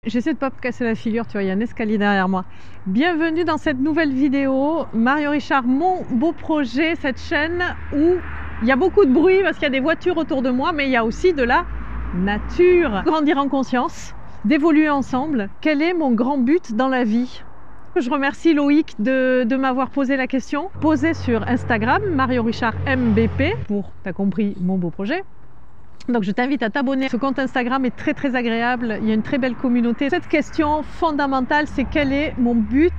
J'essaie de pas me casser la figure, tu vois, il y a un escalier derrière moi. Bienvenue dans cette nouvelle vidéo. Mario Richard, mon beau projet, cette chaîne où il y a beaucoup de bruit parce qu'il y a des voitures autour de moi, mais il y a aussi de la nature. Grandir en conscience, d'évoluer ensemble. Quel est mon grand but dans la vie? Je remercie Loïc de m'avoir posé la question. Posée sur Instagram, Mario Richard MBP, pour, t'as compris, mon beau projet. Donc je t'invite à t'abonner. Ce compte Instagram est très agréable, il y a une très belle communauté. Cette question fondamentale, c'est quel est mon but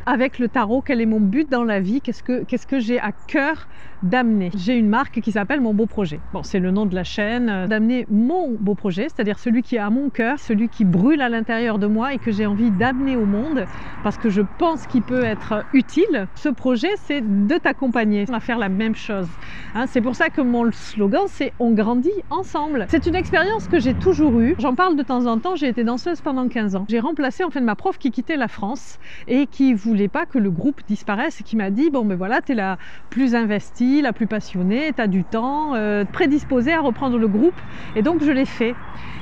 avec le tarot, quel est mon but dans la vie, qu'est-ce que j'ai à cœur d'amener. J'ai une marque qui s'appelle Mon Beau Projet. Bon, c'est le nom de la chaîne, d'amener mon beau projet, c'est-à-dire celui qui est à mon cœur, celui qui brûle à l'intérieur de moi et que j'ai envie d'amener au monde parce que je pense qu'il peut être utile. Ce projet, c'est de t'accompagner à faire la même chose. Hein, c'est pour ça que mon slogan, c'est on grandit ensemble. C'est une expérience que j'ai toujours eue. J'en parle de temps en temps. J'ai été danseuse pendant 15 ans. J'ai remplacé en fait ma prof qui quittait la France et qui voulait pas que le groupe disparaisse et qui m'a dit bon ben voilà, tu es la plus investie, la plus passionnée, tu as du temps, prédisposée à reprendre le groupe, et donc je l'ai fait.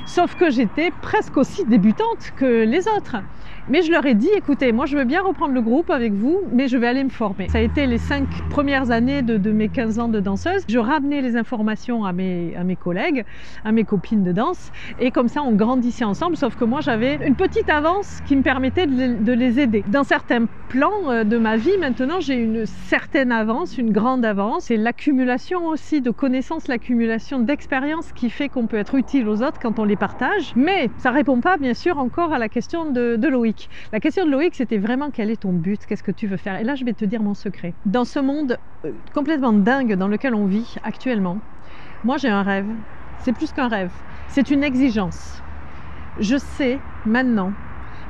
Sauf que j'étais presque aussi débutante que les autres. Mais je leur ai dit, écoutez, moi je veux bien reprendre le groupe avec vous, mais je vais aller me former. Ça a été les 5 premières années de mes 15 ans de danseuse. Je ramenais les informations à mes collègues, à mes copines de danse, et comme ça on grandissait ensemble, sauf que moi j'avais une petite avance qui me permettait de les aider. Dans certains plans de ma vie, maintenant j'ai une certaine avance, une grande avance. C'est l'accumulation aussi de connaissances, l'accumulation d'expériences qui fait qu'on peut être utile aux autres quand on les partage. Mais ça ne répond pas bien sûr encore à la question de Loïc. La question de Loïc, c'était vraiment quel est ton but, qu'est-ce que tu veux faire? Et là, je vais te dire mon secret. Dans ce monde complètement dingue dans lequel on vit actuellement, moi j'ai un rêve. C'est plus qu'un rêve, c'est une exigence. Je sais maintenant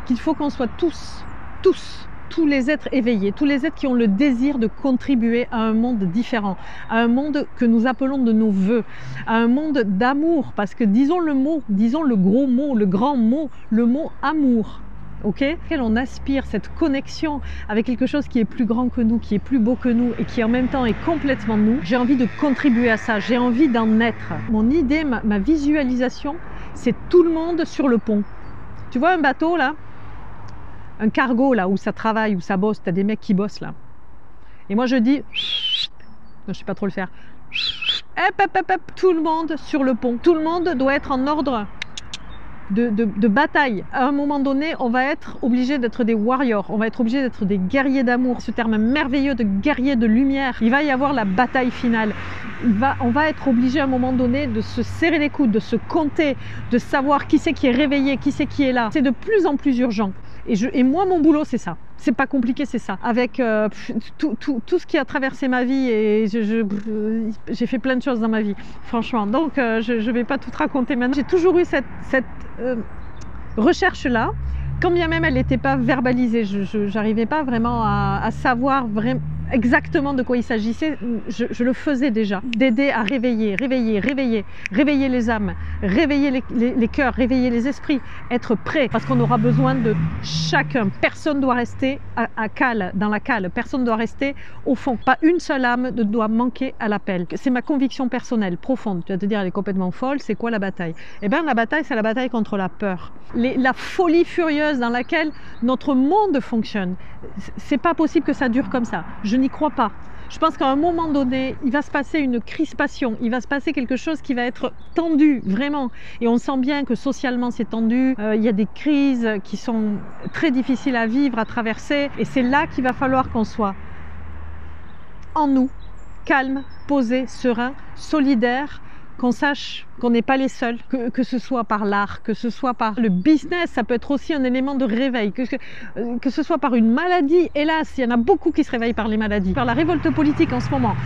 qu'il faut qu'on soit tous les êtres éveillés, tous les êtres qui ont le désir de contribuer à un monde différent, à un monde que nous appelons de nos voeux, à un monde d'amour, parce que disons le mot, disons le gros mot, le grand mot, le mot amour. Okay, on aspire cette connexion avec quelque chose qui est plus grand que nous, qui est plus beau que nous et qui en même temps est complètement nous. J'ai envie de contribuer à ça, j'ai envie d'en être. Mon idée, ma visualisation, c'est tout le monde sur le pont. Tu vois un bateau là, un cargo là où ça travaille, où ça bosse, tu as des mecs qui bossent là. Et moi je dis, non, je sais pas trop le faire, tout le monde sur le pont. Tout le monde doit être en ordre de bataille. À un moment donné, on va être obligé d'être des warriors, on va être obligé d'être des guerriers d'amour, ce terme merveilleux de guerrier de lumière. Il va y avoir la bataille finale. On va être obligé à un moment donné de se serrer les coudes, de se compter, de savoir qui c'est qui est réveillé, qui c'est qui est là. C'est de plus en plus urgent. Et moi, mon boulot, c'est ça. C'est pas compliqué, c'est ça. Avec tout ce qui a traversé ma vie, et j'ai fait plein de choses dans ma vie, franchement. Donc, je vais pas tout raconter maintenant. J'ai toujours eu cette recherche-là, quand bien même elle n'était pas verbalisée. Je n'arrivais pas vraiment à savoir vraiment exactement de quoi il s'agissait. Je le faisais déjà, d'aider à réveiller les âmes, réveiller les cœurs, réveiller les esprits, être prêt, parce qu'on aura besoin de chacun. Personne ne doit rester dans la cale, personne ne doit rester au fond. Pas une seule âme ne doit manquer à l'appel. C'est ma conviction personnelle, profonde. Tu vas te dire, elle est complètement folle, c'est quoi la bataille? Eh bien la bataille, c'est la bataille contre la peur. La folie furieuse dans laquelle notre monde fonctionne. C'est pas possible que ça dure comme ça. Je n'y crois pas. Je pense qu'à un moment donné, il va se passer une crispation, il va se passer quelque chose qui va être tendu, vraiment. Et on sent bien que socialement c'est tendu, il y a des crises qui sont très difficiles à vivre, à traverser. Et c'est là qu'il va falloir qu'on soit en nous, calme, posé, serein, solidaire, qu'on sache qu'on n'est pas les seuls, que ce soit par l'art, que ce soit par le business, ça peut être aussi un élément de réveil, que ce soit par une maladie. Hélas, il y en a beaucoup qui se réveillent par les maladies, par la révolte politique en ce moment,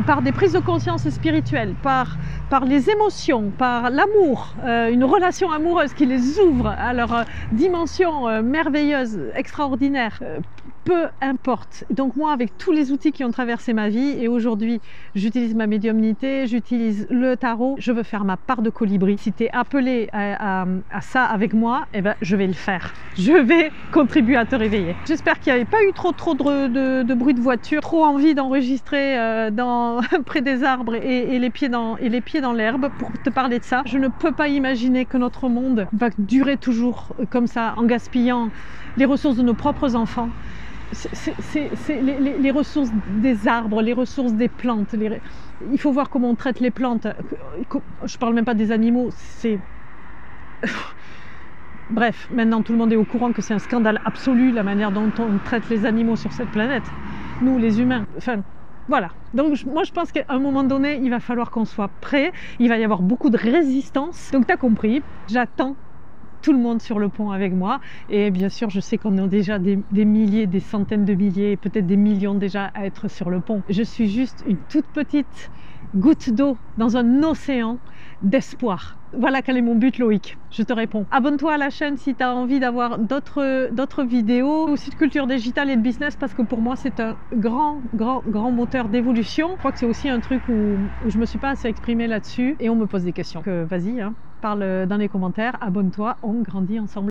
par des prises de conscience spirituelles, par les émotions, par l'amour, une relation amoureuse qui les ouvre à leur dimension merveilleuse, extraordinaire. peu importe. Donc moi, avec tous les outils qui ont traversé ma vie, et aujourd'hui j'utilise ma médiumnité, j'utilise le tarot, je veux faire ma part de colibri. Si tu es appelé à ça avec moi, eh ben, je vais le faire. Je vais contribuer à te réveiller. J'espère qu'il n'y avait pas eu trop de bruit de voiture, trop envie d'enregistrer près des arbres et les pieds dans l'herbe pour te parler de ça. Je ne peux pas imaginer que notre monde va durer toujours comme ça, en gaspillant les ressources de nos propres enfants. Les ressources des arbres, les ressources des plantes. Il faut voir comment on traite les plantes. Je ne parle même pas des animaux. Bref, maintenant tout le monde est au courant que c'est un scandale absolu la manière dont on traite les animaux sur cette planète. Nous, les humains. Enfin, voilà. Donc moi je pense qu'à un moment donné, il va falloir qu'on soit prêt. Il va y avoir beaucoup de résistance. Donc tu as compris, j'attends tout le monde sur le pont avec moi, et bien sûr je sais qu'on a déjà des milliers, des centaines de milliers, peut-être des millions déjà à être sur le pont. Je suis juste une toute petite goutte d'eau dans un océan d'espoir. Voilà quel est mon but, Loïc. Je te réponds. Abonne-toi à la chaîne si tu as envie d'avoir d'autres vidéos, aussi de culture digitale et de business, parce que pour moi c'est un grand moteur d'évolution. Je crois que c'est aussi un truc où je me suis pas assez exprimée là-dessus et on me pose des questions. Vas-y, hein, parle dans les commentaires, abonne-toi, on grandit ensemble.